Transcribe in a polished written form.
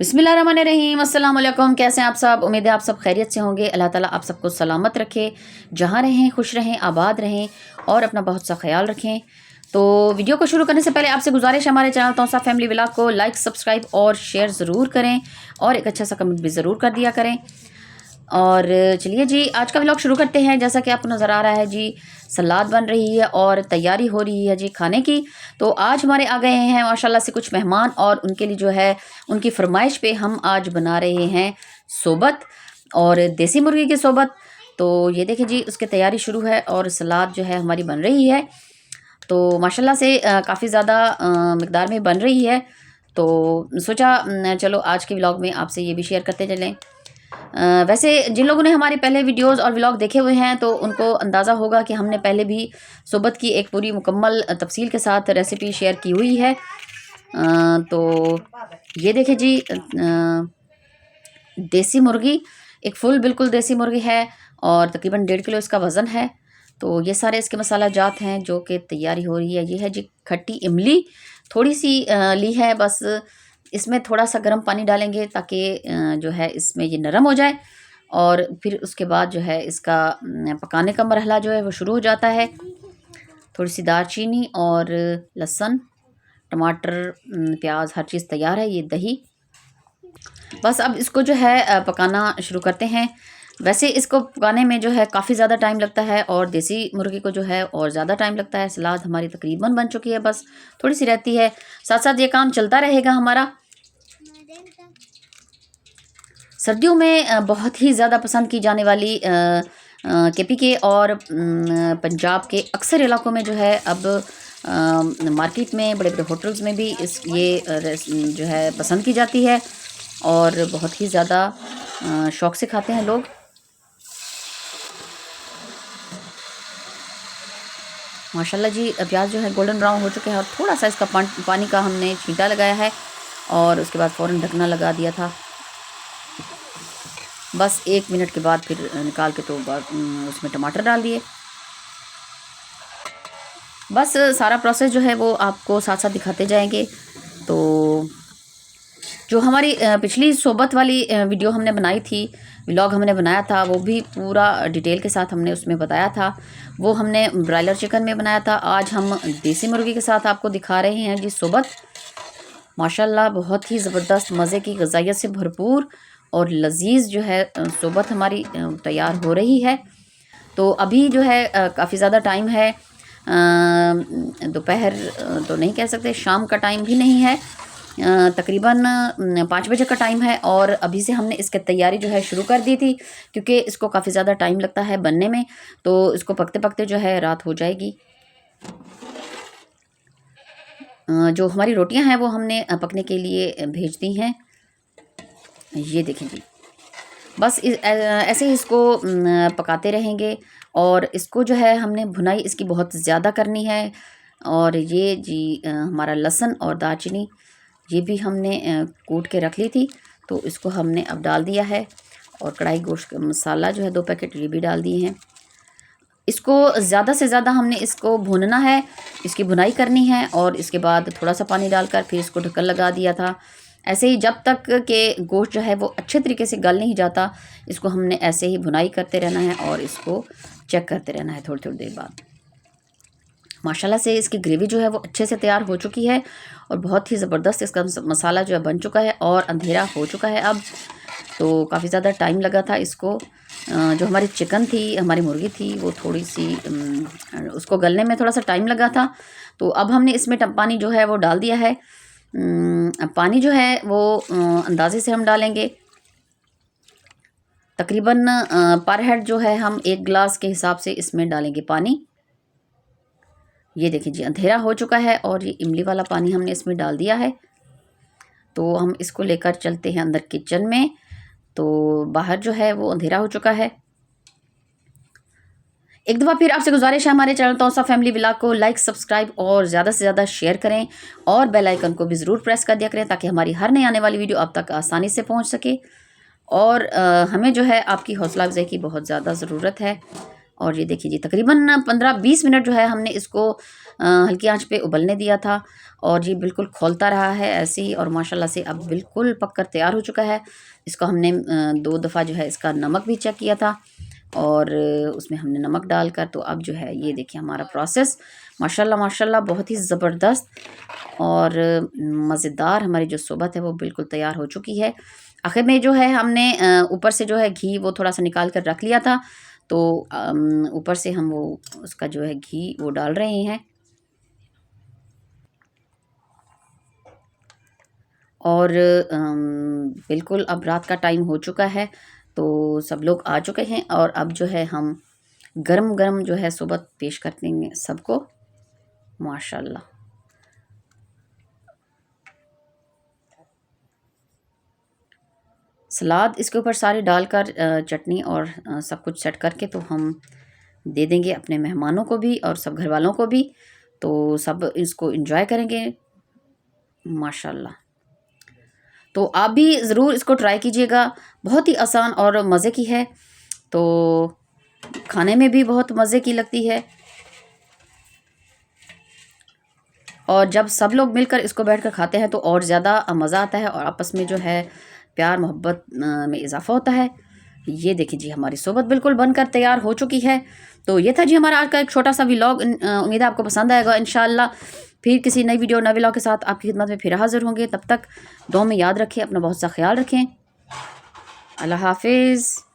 बिस्मिल्लाहिर्रहमानिर्रहीम, अस्सलाम वालेकुम। कैसे हैं आप सब? उम्मीद है आप सब खैरियत से होंगे। अल्लाह ताला आप सबको सलामत रखे, जहाँ रहें खुश रहें, आबाद रहें और अपना बहुत सा ख्याल रखें। तो वीडियो को शुरू करने से पहले आपसे गुजारिश है, हमारे चैनल तौसा फैमिली व्लॉग को लाइक सब्सक्राइब और शेयर ज़रूर करें और एक अच्छा सा कमेंट भी ज़रूर कर दिया करें। और चलिए जी, आज का व्लॉग शुरू करते हैं। जैसा कि आपको नज़र आ रहा है जी, सलाद बन रही है और तैयारी हो रही है जी खाने की। तो आज हमारे आ गए हैं माशाल्लाह से कुछ मेहमान और उनके लिए जो है उनकी फरमाइश पे हम आज बना रहे हैं सोबत और देसी मुर्गी की सोबत। तो ये देखिए जी, उसकी तैयारी शुरू है और सलाद जो है हमारी बन रही है। तो माशाल्लाह से काफ़ी ज़्यादा मिकदार में बन रही है। तो सोचा चलो आज के व्लॉग में आपसे ये भी शेयर करते चलें। वैसे जिन लोगों ने हमारे पहले वीडियोस और व्लॉग देखे हुए हैं तो उनको अंदाज़ा होगा कि हमने पहले भी सोबत की एक पूरी मुकम्मल तफसील के साथ रेसिपी शेयर की हुई है। तो ये देखिए जी, देसी मुर्गी, एक फुल बिल्कुल देसी मुर्गी है और तकरीबन 1.5 किलो इसका वज़न है। तो ये सारे इसके मसाला जात हैं जो कि तैयारी हो रही है। ये है जी खट्टी इमली, थोड़ी सी ली है बस। इसमें थोड़ा सा गर्म पानी डालेंगे ताकि जो है इसमें ये नरम हो जाए और फिर उसके बाद जो है इसका पकाने का मरहला जो है वो शुरू हो जाता है। थोड़ी सी दालचीनी और लहसुन, टमाटर, प्याज, हर चीज़ तैयार है। ये दही, बस अब इसको जो है पकाना शुरू करते हैं। वैसे इसको पकाने में जो है काफ़ी ज़्यादा टाइम लगता है और देसी मुर्गी को जो है और ज़्यादा टाइम लगता है। सलाद हमारी तकरीबन बन चुकी है, बस थोड़ी सी रहती है। साथ साथ ये काम चलता रहेगा हमारा। सर्दियों में बहुत ही ज़्यादा पसंद की जाने वाली केपी के और पंजाब के अक्सर इलाकों में जो है अब मार्केट में बड़े बड़े होटल्स में भी जो है पसंद की जाती है और बहुत ही ज़्यादा शौक़ से खाते हैं लोग। माशाल्लाह जी, प्याज जो है गोल्डन ब्राउन हो चुके हैं और थोड़ा सा इसका पानी का हमने छींटा लगाया है और उसके बाद फ़ौरन ढकना लगा दिया था। बस 1 मिनट के बाद फिर निकाल के तो उसमें टमाटर डाल दिए। बस सारा प्रोसेस जो है वो आपको साथ साथ दिखाते जाएंगे। तो जो हमारी पिछली सोबत वाली वीडियो हमने बनाई थी, व्लॉग हमने बनाया था, वो भी पूरा डिटेल के साथ हमने उसमें बताया था। वो हमने ब्रायलर चिकन में बनाया था। आज हम देसी मुर्गी के साथ आपको दिखा रहे हैं जी सोबत। माशाल्लाह बहुत ही ज़बरदस्त मज़े की, ग़िज़ाइयत से भरपूर और लजीज जो है सोबत हमारी तैयार हो रही है। तो अभी जो है काफ़ी ज़्यादा टाइम है, दोपहर तो नहीं कह सकते, शाम का टाइम भी नहीं है, तकरीबन 5 बजे का टाइम है और अभी से हमने इसकी तैयारी जो है शुरू कर दी थी क्योंकि इसको काफ़ी ज़्यादा टाइम लगता है बनने में। तो इसको पकते पकते जो है रात हो जाएगी। जो हमारी रोटियां हैं वो हमने पकने के लिए भेज दी हैं। ये देखें जी, बस ऐसे ही इसको पकाते रहेंगे और इसको जो है हमने भुनाई इसकी बहुत ज़्यादा करनी है। और ये जी हमारा लहसुन और दालचीनी ये भी हमने कूट के रख ली थी, तो इसको हमने अब डाल दिया है और कढ़ाई गोश्त का मसाला जो है 2 पैकेट ये भी डाल दिए हैं। इसको ज़्यादा से ज़्यादा हमने इसको भूनना है, इसकी भुनाई करनी है और इसके बाद थोड़ा सा पानी डालकर फिर इसको ढक्कन लगा दिया था। ऐसे ही जब तक के गोश्त जो है वो अच्छे तरीके से गल नहीं जाता, इसको हमने ऐसे ही भुनाई करते रहना है और इसको चेक करते रहना है थोड़ी थोड़ी देर बाद। माशाल्लाह से इसकी ग्रेवी जो है वो अच्छे से तैयार हो चुकी है और बहुत ही ज़बरदस्त इसका मसाला जो है बन चुका है और अंधेरा हो चुका है अब। तो काफ़ी ज़्यादा टाइम लगा था इसको। जो हमारी चिकन थी, हमारी मुर्गी थी, वो थोड़ी सी उसको गलने में थोड़ा सा टाइम लगा था। तो अब हमने इसमें पानी जो है वो डाल दिया है। पानी जो है वो अंदाज़े से हम डालेंगे, तकरीबन पर हेड जो है हम 1 गिलास के हिसाब से इसमें डालेंगे पानी। ये देखिए जी, अंधेरा हो चुका है और ये इमली वाला पानी हमने इसमें डाल दिया है। तो हम इसको लेकर चलते हैं अंदर किचन में। तो बाहर जो है वो अंधेरा हो चुका है। एक दफ़ा फिर आपसे गुजारिश है, हमारे चैनल तौसा फैमिली व्लॉग को लाइक सब्सक्राइब और ज़्यादा से ज़्यादा शेयर करें और बेल आइकन को भी ज़रूर प्रेस कर दिया करें ताकि हमारी हर नई आने वाली वीडियो आप तक आसानी से पहुंच सके। और हमें जो है आपकी हौसला अफजाई की बहुत ज़्यादा ज़रूरत है। और ये देखिए जी, तकरीबन 15-20 मिनट जो है हमने इसको हल्की आंच पे उबलने दिया था और ये बिल्कुल खौलता रहा है ऐसे ही, और माशाल्लाह से अब बिल्कुल पककर तैयार हो चुका है। इसको हमने 2 दफ़ा जो है इसका नमक भी चेक किया था, और उसमें हमने नमक डालकर, तो अब जो है ये देखिए हमारा प्रोसेस माशाल्लाह माशाल्लाह बहुत ही ज़बरदस्त और मज़ेदार हमारी जो सोबत है वो बिल्कुल तैयार हो चुकी है। आखिर में जो है हमने ऊपर से जो है घी वो थोड़ा सा निकाल कर रख लिया था, तो ऊपर से हम वो उसका जो है घी वो डाल रहे हैं। और बिल्कुल अब रात का टाइम हो चुका है, तो सब लोग आ चुके हैं और अब जो है हम गरम-गरम जो है सोबत पेश कर देंगे सबको, माशाल्लाह। सलाद इसके ऊपर सारे डालकर चटनी और सब कुछ सेट करके तो हम दे देंगे अपने मेहमानों को भी और सब घर वालों को भी, तो सब इसको एंजॉय करेंगे माशाल्लाह। तो आप भी ज़रूर इसको ट्राई कीजिएगा, बहुत ही आसान और मज़े की है, तो खाने में भी बहुत मज़े की लगती है। और जब सब लोग मिलकर इसको बैठकर खाते हैं तो और ज़्यादा मज़ा आता है और आपस में जो है प्यार मोहब्बत में इजाफ़ा होता है। ये देखिए जी हमारी सोबत बिल्कुल बनकर तैयार हो चुकी है। तो ये था जी हमारा आज का एक छोटा सा व्लॉग। उम्मीद है आपको पसंद आएगा इंशाल्लाह। फिर किसी नई वीडियो नए व्लॉग के साथ आपकी खिदमत में फिर हाज़िर होंगे। तब तक दुआ में याद रखें, अपना बहुत सा ख्याल रखें। अल्लाह हाफ़िज़।